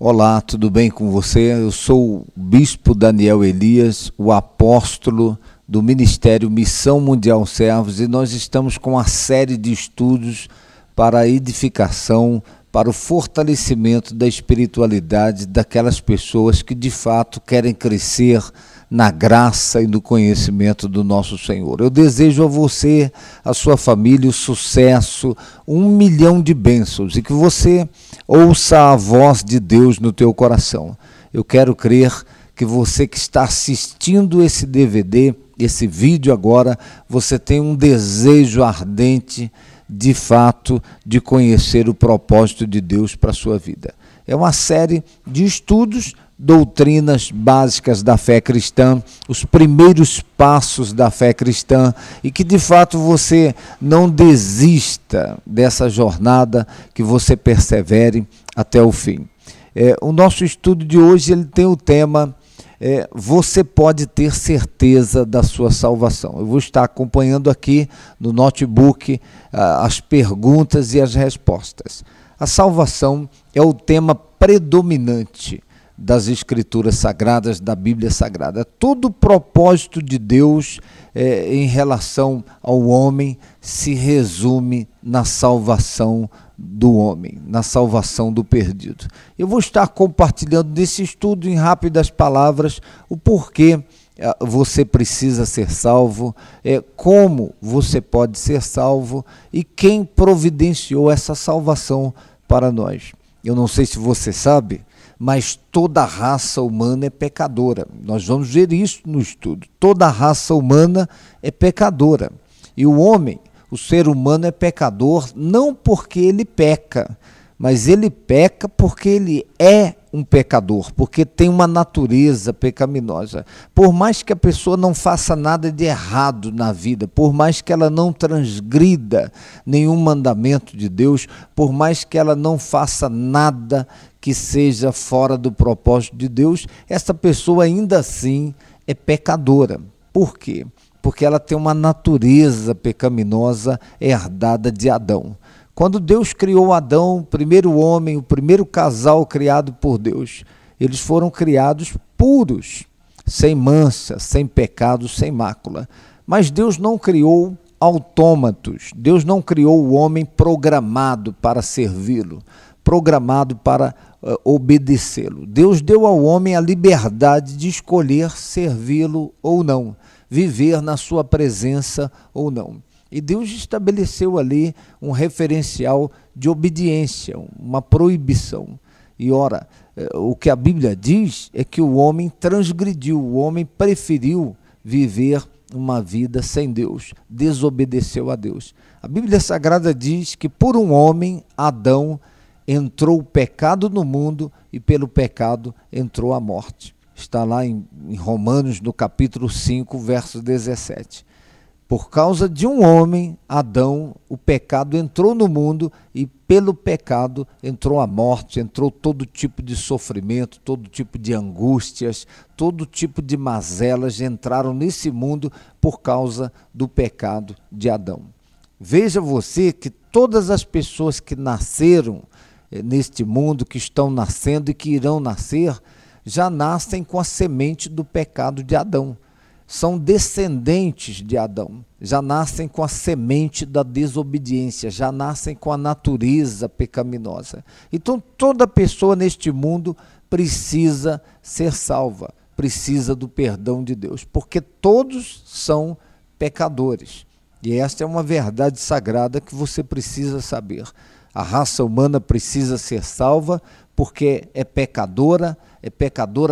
Olá, tudo bem com você? Eu sou o Bispo Daniel Elias, o apóstolo do Ministério Missão Mundial Servos, e nós estamos com uma série de estudos para a edificação, para o fortalecimento da espiritualidade daquelas pessoas que de fato querem crescer na graça e no conhecimento do nosso Senhor. Eu desejo a você, a sua família, o sucesso, 1 milhão de bênçãos, e que você ouça a voz de Deus no teu coração. Eu quero crer que você que está assistindo esse DVD, esse vídeo agora, você tem um desejo ardente, de fato, de conhecer o propósito de Deus para a sua vida. É uma série de estudos, doutrinas básicas da fé cristã, os primeiros passos da fé cristã, e que de fato você não desista dessa jornada, que você persevere até o fim. O nosso estudo de hoje ele tem o tema você pode ter certeza da sua salvação. Eu vou estar acompanhando aqui no notebook as perguntas e as respostas. A salvação é o tema predominante das Escrituras Sagradas, da Bíblia Sagrada. Todo o propósito de Deus em relação ao homem se resume na salvação do homem, na salvação do perdido. Eu vou estar compartilhando nesse estudo, em rápidas palavras, o porquê você precisa ser salvo, como você pode ser salvo e quem providenciou essa salvação para nós. Eu não sei se você sabe, mas toda a raça humana é pecadora. Nós vamos ver isso no estudo. Toda a raça humana é pecadora. E o homem, o ser humano é pecador não porque ele peca, mas ele peca porque ele é um pecador, porque tem uma natureza pecaminosa. Por mais que a pessoa não faça nada de errado na vida, por mais que ela não transgrida nenhum mandamento de Deus, por mais que ela não faça nada que seja fora do propósito de Deus, essa pessoa ainda assim é pecadora. Por quê? Porque ela tem uma natureza pecaminosa herdada de Adão. Quando Deus criou Adão, o primeiro homem, o primeiro casal criado por Deus, eles foram criados puros, sem mancha, sem pecado, sem mácula. Mas Deus não criou autômatos, Deus não criou o homem programado para servi-lo, programado para obedecê-lo. Deus deu ao homem a liberdade de escolher servi-lo ou não, viver na sua presença ou não. E Deus estabeleceu ali um referencial de obediência, uma proibição. E ora, o que a Bíblia diz é que o homem transgrediu, o homem preferiu viver uma vida sem Deus, desobedeceu a Deus. A Bíblia Sagrada diz que por um homem, Adão, entrou o pecado no mundo e pelo pecado entrou a morte. Está lá em Romanos, no capítulo 5, verso 17. Por causa de um homem, Adão, o pecado entrou no mundo e pelo pecado entrou a morte, entrou todo tipo de sofrimento, todo tipo de angústias, todo tipo de mazelas entraram nesse mundo por causa do pecado de Adão. Veja você que todas as pessoas que nasceram neste mundo, que estão nascendo e que irão nascer, já nascem com a semente do pecado de Adão. São descendentes de Adão, já nascem com a semente da desobediência, já nascem com a natureza pecaminosa. Então toda pessoa neste mundo precisa ser salva, precisa do perdão de Deus, porque todos são pecadores. E esta é uma verdade sagrada que você precisa saber. A raça humana precisa ser salva porque é pecadora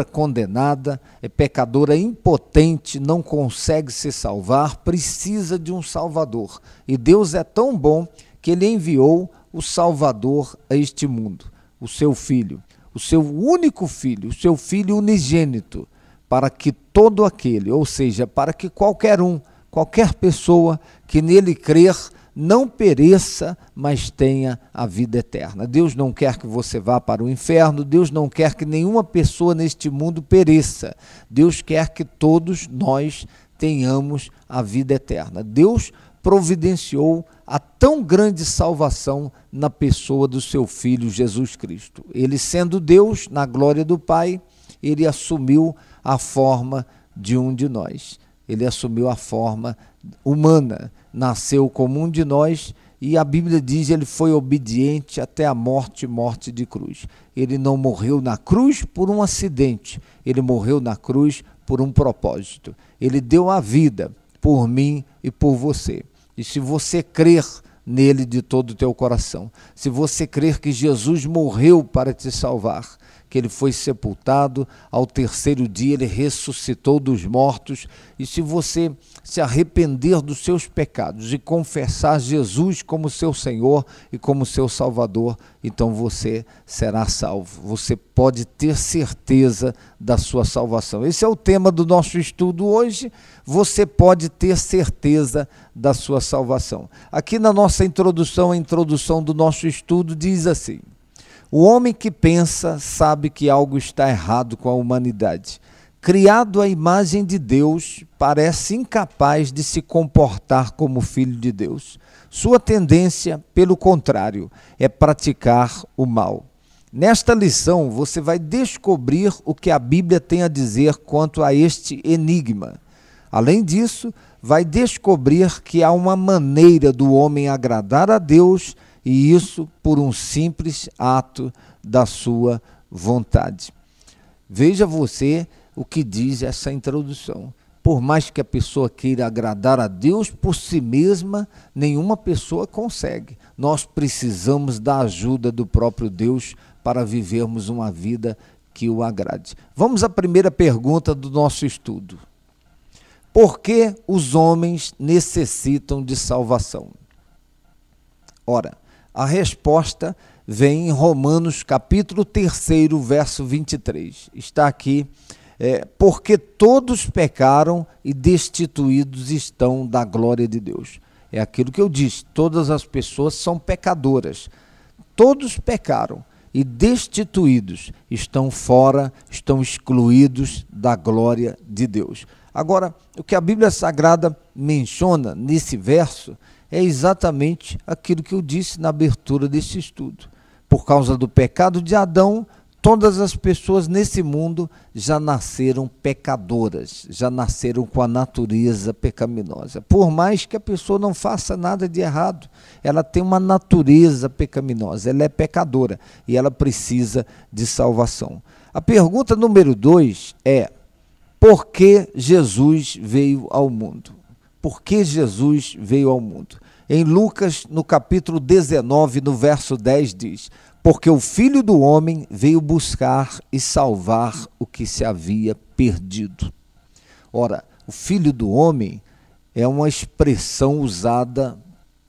condenada, é pecadora impotente, não consegue se salvar, precisa de um Salvador. E Deus é tão bom que Ele enviou o Salvador a este mundo, o seu Filho, o seu único Filho, o seu Filho unigênito, para que todo aquele, ou seja, para que qualquer pessoa que nele crer, não pereça, mas tenha a vida eterna. Deus não quer que você vá para o inferno, Deus não quer que nenhuma pessoa neste mundo pereça. Deus quer que todos nós tenhamos a vida eterna. Deus providenciou a tão grande salvação na pessoa do seu Filho Jesus Cristo. Ele, sendo Deus, na glória do Pai, ele assumiu a forma de um de nós. Ele assumiu a forma humana, nasceu como um de nós, e a Bíblia diz que ele foi obediente até a morte de cruz. Ele não morreu na cruz por um acidente, ele morreu na cruz por um propósito. Ele deu a vida por mim e por você. E se você crer nele de todo o teu coração, se você crer que Jesus morreu para te salvar, que ele foi sepultado, ao terceiro dia ele ressuscitou dos mortos, e se você se arrepender dos seus pecados e confessar Jesus como seu Senhor e como seu Salvador, então você será salvo. Você pode ter certeza da sua salvação. Esse é o tema do nosso estudo hoje. Você pode ter certeza da sua salvação. Aqui na nossa introdução, a introdução do nosso estudo diz assim: o homem que pensa sabe que algo está errado com a humanidade. Criado à imagem de Deus, parece incapaz de se comportar como filho de Deus. Sua tendência, pelo contrário, é praticar o mal. Nesta lição, você vai descobrir o que a Bíblia tem a dizer quanto a este enigma. Além disso, vai descobrir que há uma maneira do homem agradar a Deus, e isso por um simples ato da sua vontade. Veja você o que diz essa introdução. Por mais que a pessoa queira agradar a Deus por si mesma, nenhuma pessoa consegue. Nós precisamos da ajuda do próprio Deus para vivermos uma vida que o agrade. Vamos à primeira pergunta do nosso estudo. Por que os homens necessitam de salvação? Ora, a resposta vem em Romanos capítulo 3, verso 23. Está aqui: porque todos pecaram e destituídos estão da glória de Deus. É aquilo que eu disse, todas as pessoas são pecadoras. Todos pecaram e destituídos estão fora, estão excluídos da glória de Deus. Agora, o que a Bíblia Sagrada menciona nesse verso é exatamente aquilo que eu disse na abertura desse estudo. Por causa do pecado de Adão, todas as pessoas nesse mundo já nasceram pecadoras, já nasceram com a natureza pecaminosa. Por mais que a pessoa não faça nada de errado, ela tem uma natureza pecaminosa, ela é pecadora e ela precisa de salvação. A pergunta número 2 é: por que Jesus veio ao mundo? Por que Jesus veio ao mundo? Em Lucas, no capítulo 19, no verso 10, diz: porque o Filho do Homem veio buscar e salvar o que se havia perdido. Ora, o Filho do Homem é uma expressão usada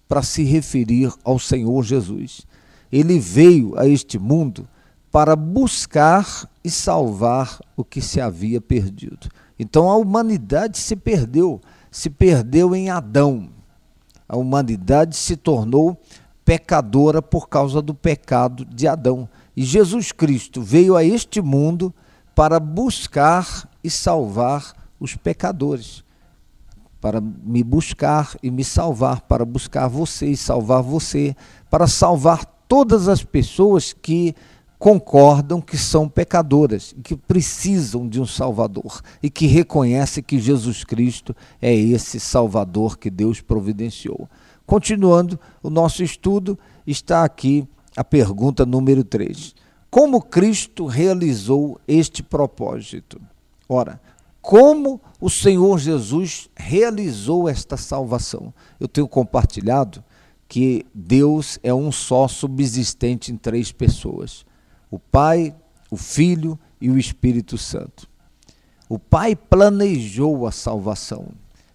para se referir ao Senhor Jesus. Ele veio a este mundo para buscar e salvar o que se havia perdido. Então a humanidade se perdeu em Adão. A humanidade se tornou pecadora por causa do pecado de Adão. E Jesus Cristo veio a este mundo para buscar e salvar os pecadores, para me buscar e me salvar, para buscar você e salvar você, para salvar todas as pessoas que concordam que são pecadoras, que precisam de um Salvador e que reconhecem que Jesus Cristo é esse Salvador que Deus providenciou. Continuando o nosso estudo, está aqui a pergunta número 3. Como Cristo realizou este propósito? Ora, como o Senhor Jesus realizou esta salvação? Eu tenho compartilhado que Deus é um só subsistente em 3 pessoas. O Pai, o Filho e o Espírito Santo. O Pai planejou a salvação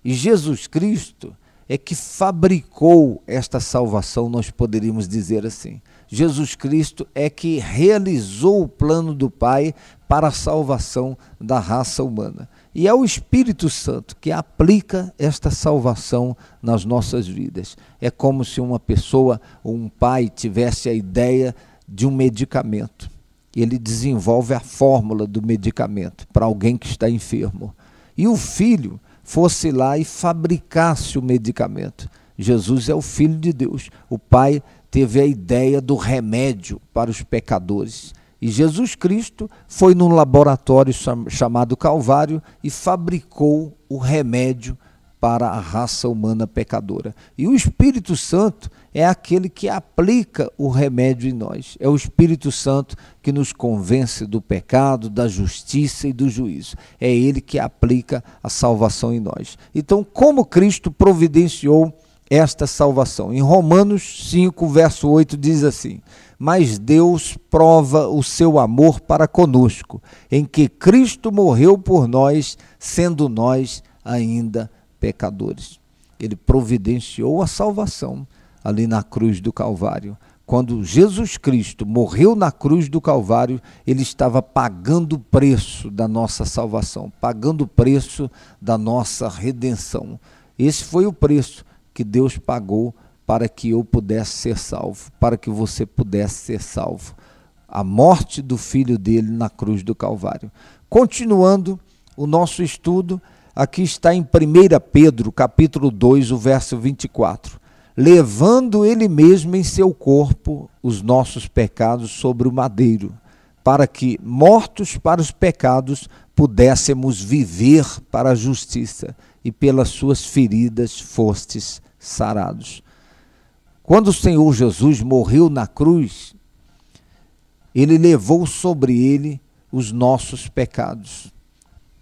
e Jesus Cristo é que fabricou esta salvação, nós poderíamos dizer assim. Jesus Cristo é que realizou o plano do Pai para a salvação da raça humana. E é o Espírito Santo que aplica esta salvação nas nossas vidas. É como se uma pessoa, ou um pai, tivesse a ideia de um medicamento. Ele desenvolve a fórmula do medicamento para alguém que está enfermo. E o filho fosse lá e fabricasse o medicamento. Jesus é o Filho de Deus. O Pai teve a ideia do remédio para os pecadores. E Jesus Cristo foi num laboratório chamado Calvário e fabricou o remédio para a raça humana pecadora. E o Espírito Santo é aquele que aplica o remédio em nós. É o Espírito Santo que nos convence do pecado, da justiça e do juízo. É ele que aplica a salvação em nós. Então, como Cristo providenciou esta salvação? Em Romanos 5, verso 8, diz assim: mas Deus prova o seu amor para conosco, em que Cristo morreu por nós, sendo nós ainda pecadores. Ele providenciou a salvação ali na cruz do Calvário. Quando Jesus Cristo morreu na cruz do Calvário, ele estava pagando o preço da nossa salvação, pagando o preço da nossa redenção. Esse foi o preço que Deus pagou para que eu pudesse ser salvo, para que você pudesse ser salvo. A morte do Filho dele na cruz do Calvário. Continuando o nosso estudo, aqui está em 1 Pedro, capítulo 2, o verso 24. Levando ele mesmo em seu corpo os nossos pecados sobre o madeiro, para que, mortos para os pecados, pudéssemos viver para a justiça, e pelas suas feridas fostes sarados. Quando o Senhor Jesus morreu na cruz, ele levou sobre ele os nossos pecados.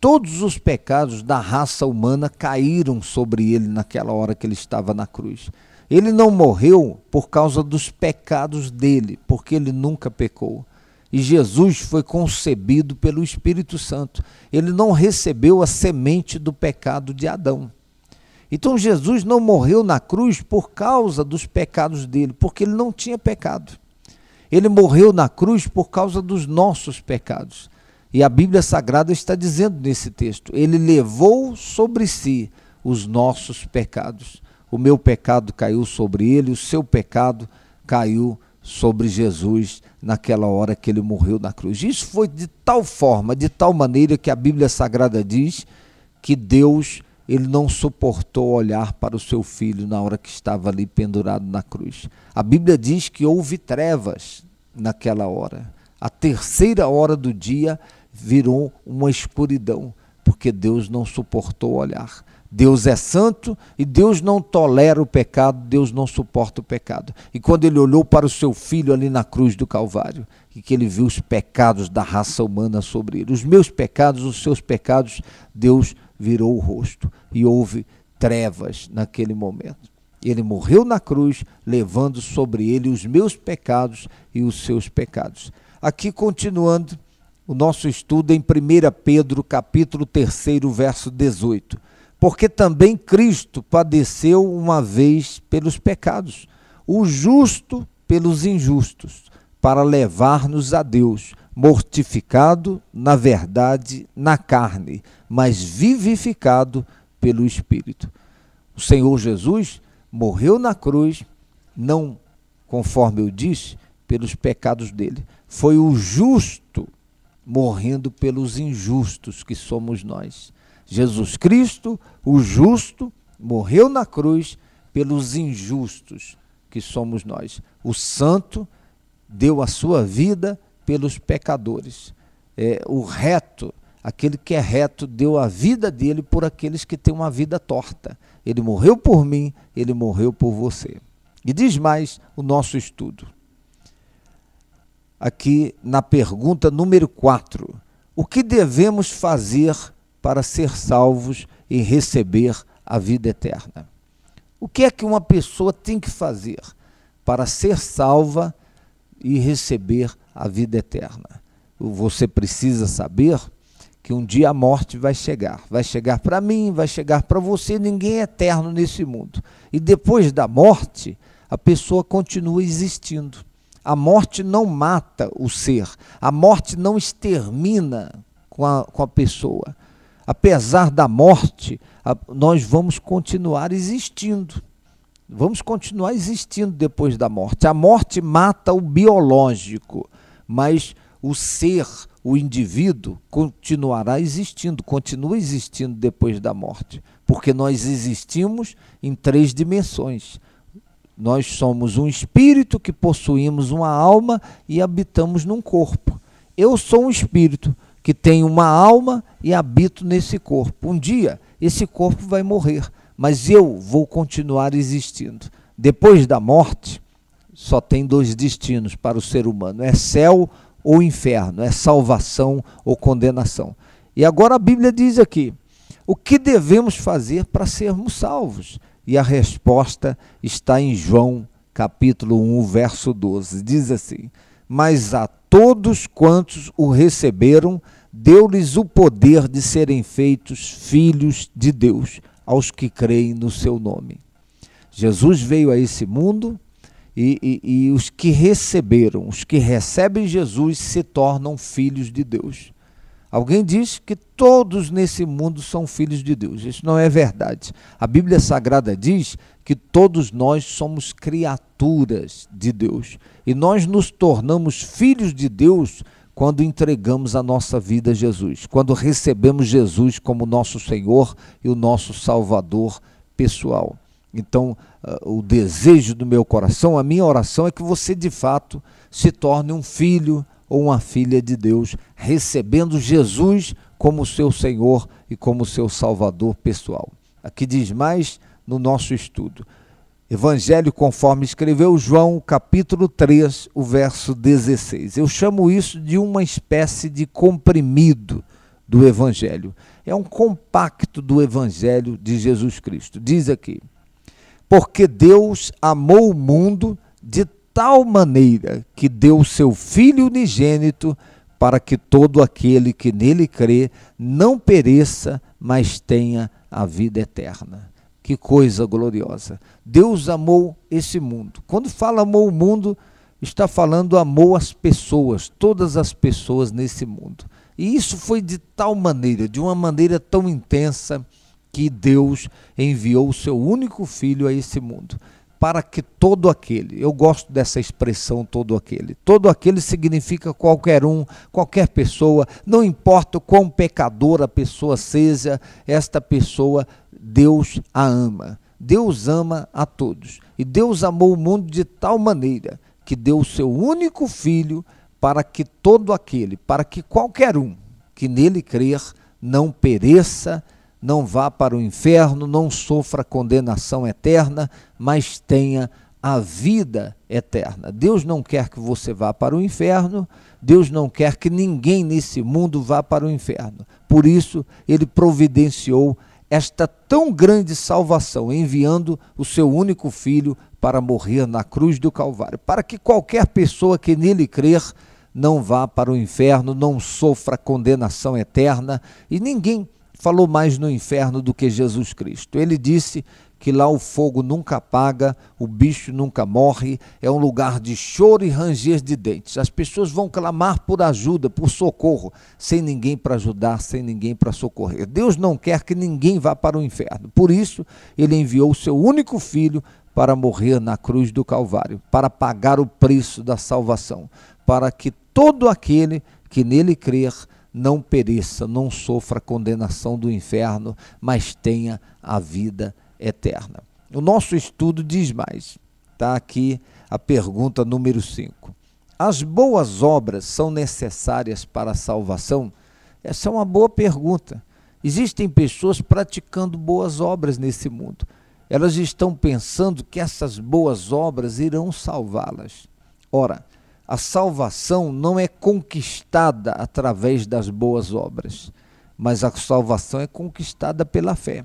Todos os pecados da raça humana caíram sobre ele naquela hora que ele estava na cruz. Ele não morreu por causa dos pecados dele, porque ele nunca pecou. E Jesus foi concebido pelo Espírito Santo. Ele não recebeu a semente do pecado de Adão. Então Jesus não morreu na cruz por causa dos pecados dele, porque ele não tinha pecado. Ele morreu na cruz por causa dos nossos pecados. E a Bíblia Sagrada está dizendo nesse texto, ele levou sobre si os nossos pecados. O meu pecado caiu sobre ele, o seu pecado caiu sobre Jesus naquela hora que ele morreu na cruz. Isso foi de tal forma, de tal maneira que a Bíblia Sagrada diz que Deus, ele não suportou olhar para o seu filho na hora que estava ali pendurado na cruz. A Bíblia diz que houve trevas naquela hora. A terceira hora do dia virou uma escuridão, porque Deus não suportou olhar. Deus é santo e Deus não tolera o pecado, Deus não suporta o pecado. E quando ele olhou para o seu filho ali na cruz do Calvário, e que ele viu os pecados da raça humana sobre ele, os meus pecados, os seus pecados, Deus virou o rosto e houve trevas naquele momento. Ele morreu na cruz, levando sobre ele os meus pecados e os seus pecados. Aqui continuando o nosso estudo em 1 Pedro, capítulo 3, verso 18. Porque também Cristo padeceu uma vez pelos pecados, o justo pelos injustos, para levar-nos a Deus, mortificado, na verdade, na carne, mas vivificado pelo Espírito. O Senhor Jesus morreu na cruz, não, conforme eu disse, pelos pecados dele. Foi o justo morrendo pelos injustos, que somos nós. Jesus Cristo, o justo, morreu na cruz pelos injustos, que somos nós. O santo deu a sua vida pelos pecadores. O reto, aquele que é reto, deu a vida dele por aqueles que têm uma vida torta. Ele morreu por mim, ele morreu por você. E diz mais o nosso estudo. Aqui na pergunta número 4. O que devemos fazer para ser salvos e receber a vida eterna? O que é que uma pessoa tem que fazer para ser salva e receber a vida eterna? Você precisa saber que um dia a morte vai chegar para mim, vai chegar para você, ninguém é eterno nesse mundo. E depois da morte, a pessoa continua existindo. A morte não mata o ser, a morte não extermina com a pessoa. Apesar da morte, nós vamos continuar existindo. Vamos continuar existindo depois da morte. A morte mata o biológico, mas o ser, o indivíduo continuará existindo, continua existindo depois da morte, porque nós existimos em 3 dimensões. Nós somos um espírito que possuímos uma alma e habitamos num corpo. Eu sou um espírito que tem uma alma e habito nesse corpo. Um dia, esse corpo vai morrer, mas eu vou continuar existindo. Depois da morte, só tem 2 destinos para o ser humano: é céu ou inferno, é salvação ou condenação. E agora a Bíblia diz aqui, o que devemos fazer para sermos salvos? E a resposta está em João, capítulo 1, verso 12. Diz assim: mas a todos quantos o receberam, deu-lhes o poder de serem feitos filhos de Deus, aos que creem no seu nome. Jesus veio a esse mundo e os que receberam, os que recebem Jesus se tornam filhos de Deus. Alguém diz que todos nesse mundo são filhos de Deus. Isso não é verdade. A Bíblia Sagrada diz que todos nós somos criaturas de Deus. E nós nos tornamos filhos de Deus quando entregamos a nossa vida a Jesus, quando recebemos Jesus como nosso Senhor e o nosso Salvador pessoal. Então, o desejo do meu coração, a minha oração é que você de fato se torne um filho ou uma filha de Deus, recebendo Jesus como seu Senhor e como seu Salvador pessoal. Aqui diz mais no nosso estudo. Evangelho conforme escreveu João, capítulo 3, o verso 16. Eu chamo isso de uma espécie de comprimido do Evangelho. É um compacto do Evangelho de Jesus Cristo. Diz aqui: porque Deus amou o mundo de tal maneira que deu o seu Filho unigênito, para que todo aquele que nele crê não pereça, mas tenha a vida eterna. Que coisa gloriosa! Deus amou esse mundo. Quando fala amou o mundo, está falando amou as pessoas, todas as pessoas nesse mundo. E isso foi de tal maneira, de uma maneira tão intensa, que Deus enviou o seu único Filho a esse mundo, para que todo aquele, eu gosto dessa expressão todo aquele significa qualquer um, qualquer pessoa, não importa o quão pecadora a pessoa seja, esta pessoa, Deus a ama. Deus ama a todos. E Deus amou o mundo de tal maneira que deu o seu único Filho para que todo aquele, para que qualquer um que nele crer não pereça, não vá para o inferno, não sofra condenação eterna, mas tenha a vida eterna. Deus não quer que você vá para o inferno, Deus não quer que ninguém nesse mundo vá para o inferno. Por isso, Ele providenciou esta tão grande salvação, enviando o seu único Filho para morrer na cruz do Calvário, para que qualquer pessoa que nele crer não vá para o inferno, não sofra condenação eterna. E ninguém falou mais no inferno do que Jesus Cristo. Ele disse que lá o fogo nunca apaga, o bicho nunca morre, é um lugar de choro e ranger de dentes. As pessoas vão clamar por ajuda, por socorro, sem ninguém para ajudar, sem ninguém para socorrer. Deus não quer que ninguém vá para o inferno. Por isso, Ele enviou o seu único Filho para morrer na cruz do Calvário, para pagar o preço da salvação, para que todo aquele que nele crer não pereça, não sofra condenação do inferno, mas tenha a vida eterna. O nosso estudo diz mais. Está aqui a pergunta número 5. As boas obras são necessárias para a salvação? Essa é uma boa pergunta. Existem pessoas praticando boas obras nesse mundo. Elas estão pensando que essas boas obras irão salvá-las. Ora, a salvação não é conquistada através das boas obras, mas a salvação é conquistada pela fé.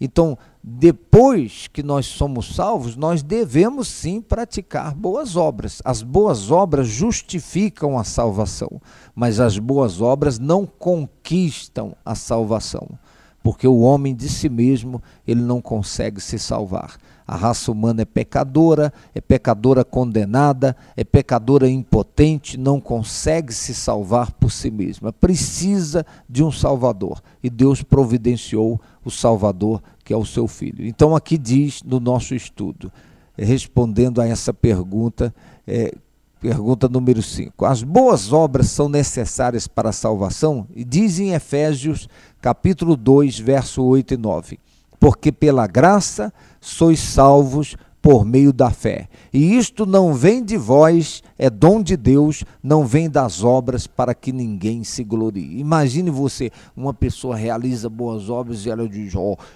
Então, depois que nós somos salvos, nós devemos sim praticar boas obras. As boas obras justificam a salvação, mas as boas obras não conquistam a salvação, porque o homem de si mesmo, ele não consegue se salvar. A raça humana é pecadora condenada, é pecadora impotente, não consegue se salvar por si mesma. Precisa de um Salvador. E Deus providenciou o Salvador, que é o seu Filho. Então aqui diz no nosso estudo, respondendo a essa pergunta, Pergunta número 5. As boas obras são necessárias para a salvação? E diz em Efésios, capítulo 2, verso 8 e 9. Porque pela graça sois salvos por meio da fé. E isto não vem de vós, é dom de Deus, não vem das obras para que ninguém se glorie. Imagine você, uma pessoa realiza boas obras e ela diz,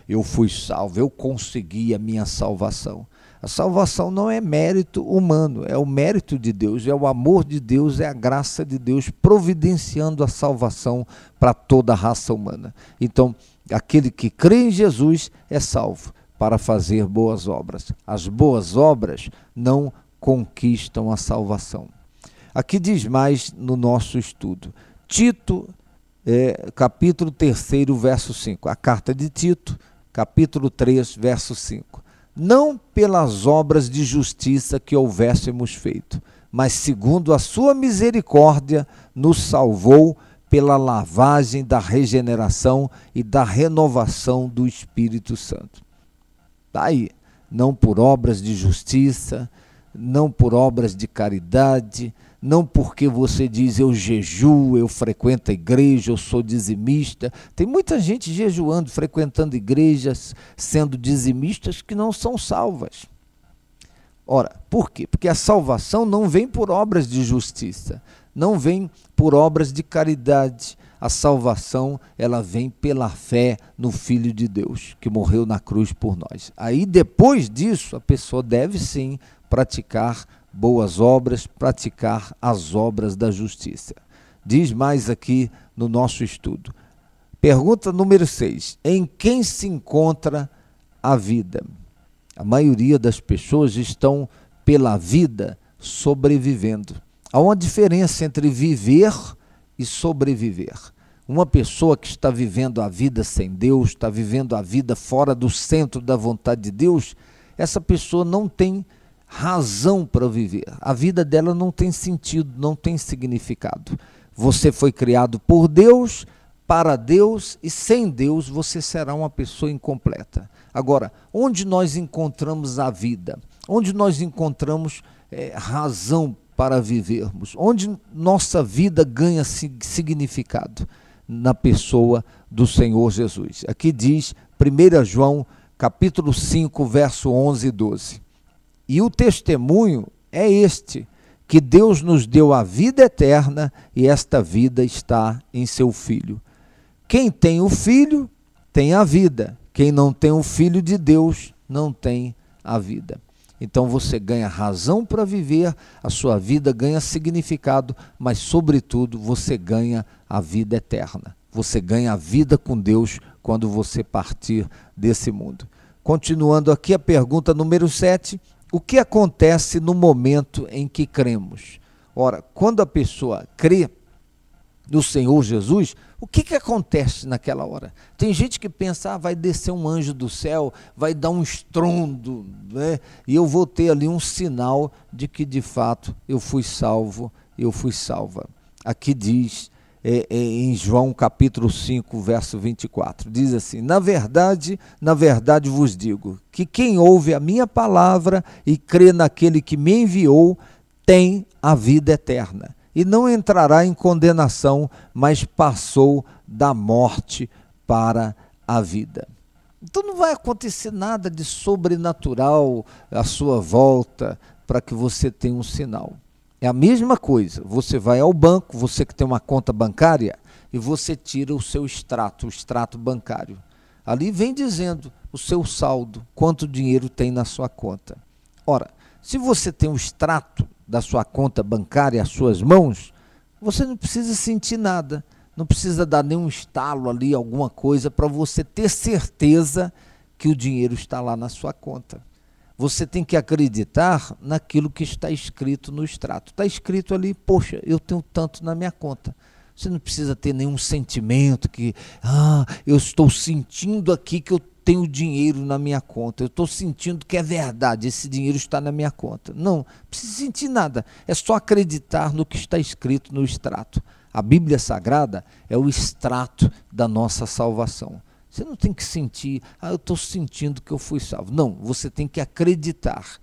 eu fui salvo, eu consegui a minha salvação. A salvação não é mérito humano, é o mérito de Deus, é o amor de Deus, é a graça de Deus providenciando a salvação para toda a raça humana. Então, aquele que crê em Jesus é salvo para fazer boas obras. As boas obras não conquistam a salvação. Aqui diz mais no nosso estudo. Tito, capítulo 3, verso 5. A carta de Tito, capítulo 3, verso 5. Não pelas obras de justiça que houvéssemos feito, mas segundo a sua misericórdia, nos salvou pela lavagem da regeneração e da renovação do Espírito Santo. Está aí, não por obras de justiça, não por obras de caridade, não porque você diz eu jejuo, eu frequento a igreja, eu sou dizimista. Tem muita gente jejuando, frequentando igrejas, sendo dizimistas que não são salvas. Ora, por quê? Porque a salvação não vem por obras de justiça, não vem por obras de caridade. A salvação, ela vem pela fé no Filho de Deus, que morreu na cruz por nós. Aí, depois disso, a pessoa deve sim praticar boas obras, praticar as obras da justiça. Diz mais aqui no nosso estudo. Pergunta número 6. Em quem se encontra a vida? A maioria das pessoas estão pela vida sobrevivendo. Há uma diferença entre viver e sobreviver. Uma pessoa que está vivendo a vida sem Deus, está vivendo a vida fora do centro da vontade de Deus, essa pessoa não tem razão para viver. A vida dela não tem sentido, não tem significado. Você foi criado por Deus, para Deus, e sem Deus você será uma pessoa incompleta. Agora, onde nós encontramos a vida? Onde nós encontramos razão para vivermos? Onde nossa vida ganha significado? Na pessoa do Senhor Jesus. Aqui diz 1 João, capítulo 5, verso 11 e 12. E o testemunho é este, que Deus nos deu a vida eterna e esta vida está em seu Filho. Quem tem o Filho tem a vida. Quem não tem o Filho de Deus não tem a vida. Então você ganha razão para viver, a sua vida ganha significado, mas sobretudo você ganha a vida eterna. Você ganha a vida com Deus quando você partir desse mundo. Continuando aqui a pergunta número 7, o que acontece no momento em que cremos? Ora, quando a pessoa crê no Senhor Jesus, o que acontece naquela hora? Tem gente que pensa, vai descer um anjo do céu, vai dar um estrondo, né? E eu vou ter ali um sinal de que de fato eu fui salvo, eu fui salva. Aqui diz, em João capítulo 5, verso 24, diz assim, na verdade vos digo, que quem ouve a minha palavra e crê naquele que me enviou, tem a vida eterna. E não entrará em condenação, mas passou da morte para a vida. Então não vai acontecer nada de sobrenatural à sua volta para que você tenha um sinal. É a mesma coisa, você vai ao banco, você que tem uma conta bancária, e você tira o seu extrato, o extrato bancário. Ali vem dizendo o seu saldo, quanto dinheiro tem na sua conta. Ora, se você tem um extrato da sua conta bancária às suas mãos, você não precisa sentir nada, não precisa dar nenhum estalo ali, alguma coisa, para você ter certeza que o dinheiro está lá na sua conta. Você tem que acreditar naquilo que está escrito no extrato. Está escrito ali, poxa, eu tenho tanto na minha conta. Você não precisa ter nenhum sentimento que, eu estou sentindo aqui que eu tenho dinheiro na minha conta, eu estou sentindo que é verdade, esse dinheiro está na minha conta. Não precisa sentir nada, é só acreditar no que está escrito no extrato. A Bíblia Sagrada é o extrato da nossa salvação. Você não tem que sentir, eu estou sentindo que eu fui salvo. Não, você tem que acreditar.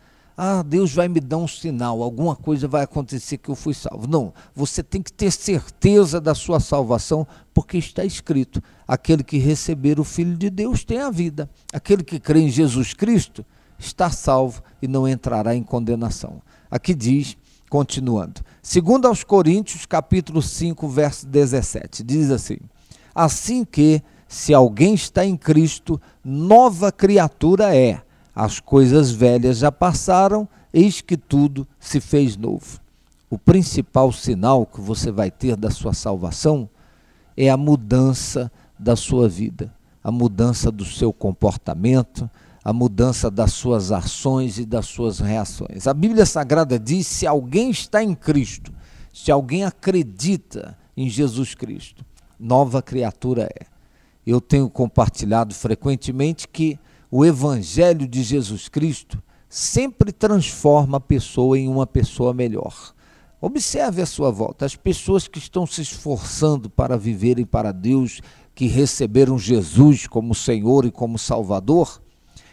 Deus vai me dar um sinal, alguma coisa vai acontecer que eu fui salvo. Não, você tem que ter certeza da sua salvação, porque está escrito: aquele que receber o Filho de Deus tem a vida. Aquele que crê em Jesus Cristo está salvo e não entrará em condenação. Aqui diz, continuando, 2 aos Coríntios, capítulo 5, verso 17, diz assim: assim que, se alguém está em Cristo, nova criatura é. As coisas velhas já passaram, eis que tudo se fez novo. O principal sinal que você vai ter da sua salvação é a mudança da sua vida, a mudança do seu comportamento, a mudança das suas ações e das suas reações. A Bíblia Sagrada diz: se alguém está em Cristo, se alguém acredita em Jesus Cristo, nova criatura é. Eu tenho compartilhado frequentemente que o Evangelho de Jesus Cristo sempre transforma a pessoa em uma pessoa melhor. Observe à sua volta, as pessoas que estão se esforçando para viverem para Deus, que receberam Jesus como Senhor e como Salvador,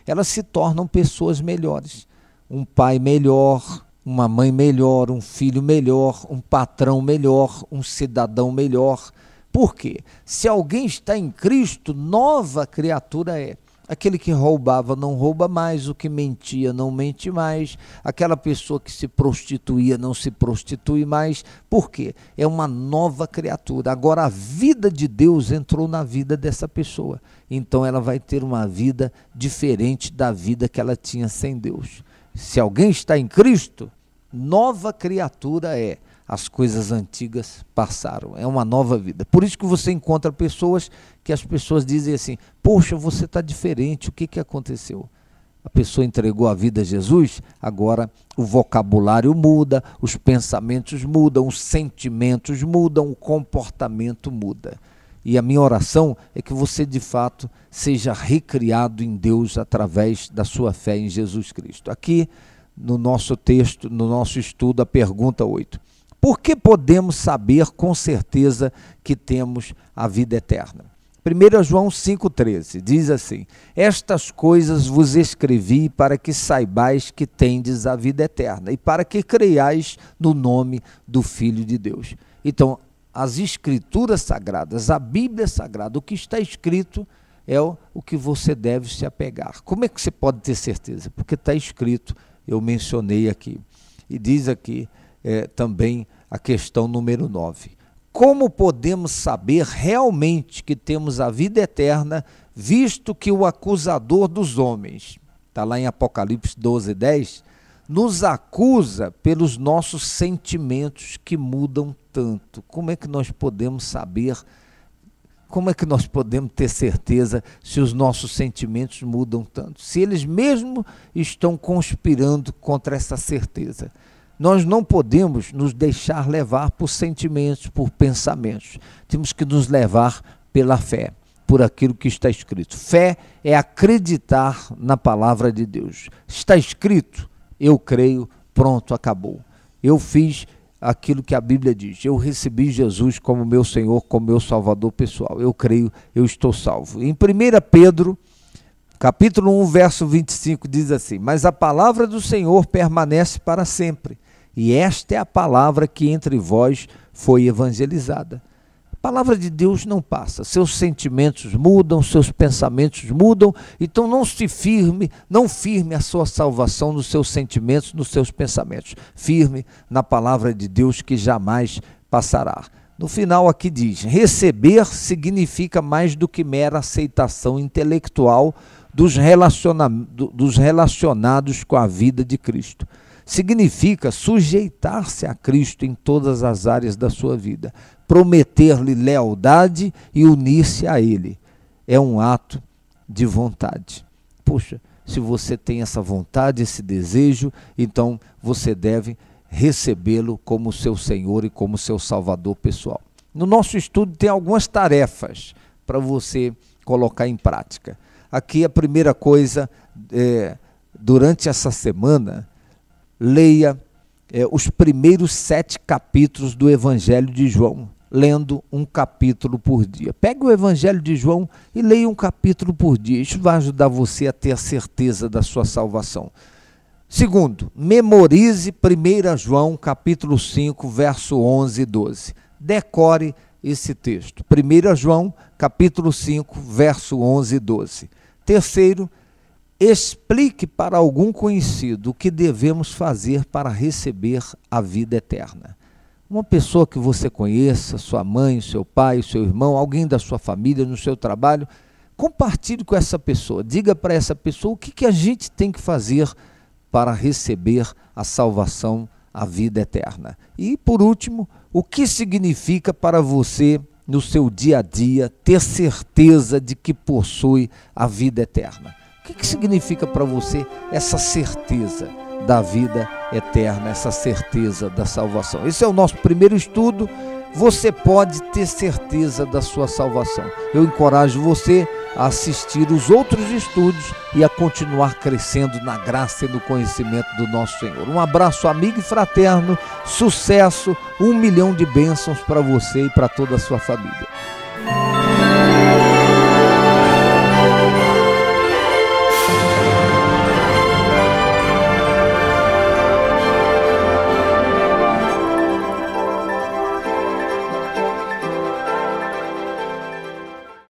elas se tornam pessoas melhores. Um pai melhor, uma mãe melhor, um filho melhor, um patrão melhor, um cidadão melhor. Por quê? Se alguém está em Cristo, nova criatura é. Aquele que roubava não rouba mais, o que mentia não mente mais, aquela pessoa que se prostituía não se prostitui mais. Por quê? É uma nova criatura. Agora a vida de Deus entrou na vida dessa pessoa, então ela vai ter uma vida diferente da vida que ela tinha sem Deus. Se alguém está em Cristo, nova criatura é. As coisas antigas passaram, é uma nova vida. Por isso que você encontra pessoas que as pessoas dizem assim: poxa, você está diferente, o que aconteceu? A pessoa entregou a vida a Jesus, agora o vocabulário muda, os pensamentos mudam, os sentimentos mudam, o comportamento muda. E a minha oração é que você de fato seja recriado em Deus através da sua fé em Jesus Cristo. Aqui no nosso texto, no nosso estudo, a pergunta 8. Por que podemos saber com certeza que temos a vida eterna? 1 João 5,13 diz assim: estas coisas vos escrevi para que saibais que tendes a vida eterna e para que creiais no nome do Filho de Deus. Então, as Escrituras Sagradas, a Bíblia Sagrada, o que está escrito é o que você deve se apegar. Como é que você pode ter certeza? Porque está escrito, eu mencionei aqui. E diz aqui também a questão número 9. Como podemos saber realmente que temos a vida eterna, visto que o acusador dos homens, está lá em Apocalipse 12:10, nos acusa pelos nossos sentimentos que mudam tanto? Como é que nós podemos saber, como é que nós podemos ter certeza se os nossos sentimentos mudam tanto? Se eles mesmo estão conspirando contra essa certeza. Nós não podemos nos deixar levar por sentimentos, por pensamentos. Temos que nos levar pela fé, por aquilo que está escrito. Fé é acreditar na palavra de Deus. Está escrito, eu creio, pronto, acabou. Eu fiz aquilo que a Bíblia diz. Eu recebi Jesus como meu Senhor, como meu Salvador pessoal. Eu creio, eu estou salvo. Em 1 Pedro, capítulo 1, verso 25, diz assim: mas a palavra do Senhor permanece para sempre. E esta é a palavra que entre vós foi evangelizada. A palavra de Deus não passa, seus sentimentos mudam, seus pensamentos mudam, então não firme a sua salvação nos seus sentimentos, nos seus pensamentos. Firme na palavra de Deus que jamais passará. No final aqui diz: receber significa mais do que mera aceitação intelectual dos relacionados com a vida de Cristo. Significa sujeitar-se a Cristo em todas as áreas da sua vida, prometer-lhe lealdade e unir-se a Ele. É um ato de vontade. Puxa, se você tem essa vontade, esse desejo, então você deve recebê-lo como seu Senhor e como seu Salvador pessoal. No nosso estudo tem algumas tarefas para você colocar em prática. Aqui a primeira coisa, durante essa semana, leia os primeiros 7 capítulos do Evangelho de João, lendo um capítulo por dia. Pegue o Evangelho de João e leia um capítulo por dia. Isso vai ajudar você a ter a certeza da sua salvação. Segundo, memorize 1 João capítulo 5, verso 11 e 12. Decore esse texto. 1 João capítulo 5, verso 11 e 12. Terceiro, explique para algum conhecido o que devemos fazer para receber a vida eterna. Uma pessoa que você conheça, sua mãe, seu pai, seu irmão, alguém da sua família, no seu trabalho, compartilhe com essa pessoa. Diga para essa pessoa o que a gente tem que fazer para receber a salvação, a vida eterna. E, por último, o que significa para você, no seu dia a dia, ter certeza de que possui a vida eterna? O que significa para você essa certeza da vida eterna, essa certeza da salvação? Esse é o nosso primeiro estudo. Você pode ter certeza da sua salvação. Eu encorajo você a assistir os outros estudos e a continuar crescendo na graça e no conhecimento do nosso Senhor. Um abraço amigo e fraterno, sucesso, 1 milhão de bênçãos para você e para toda a sua família.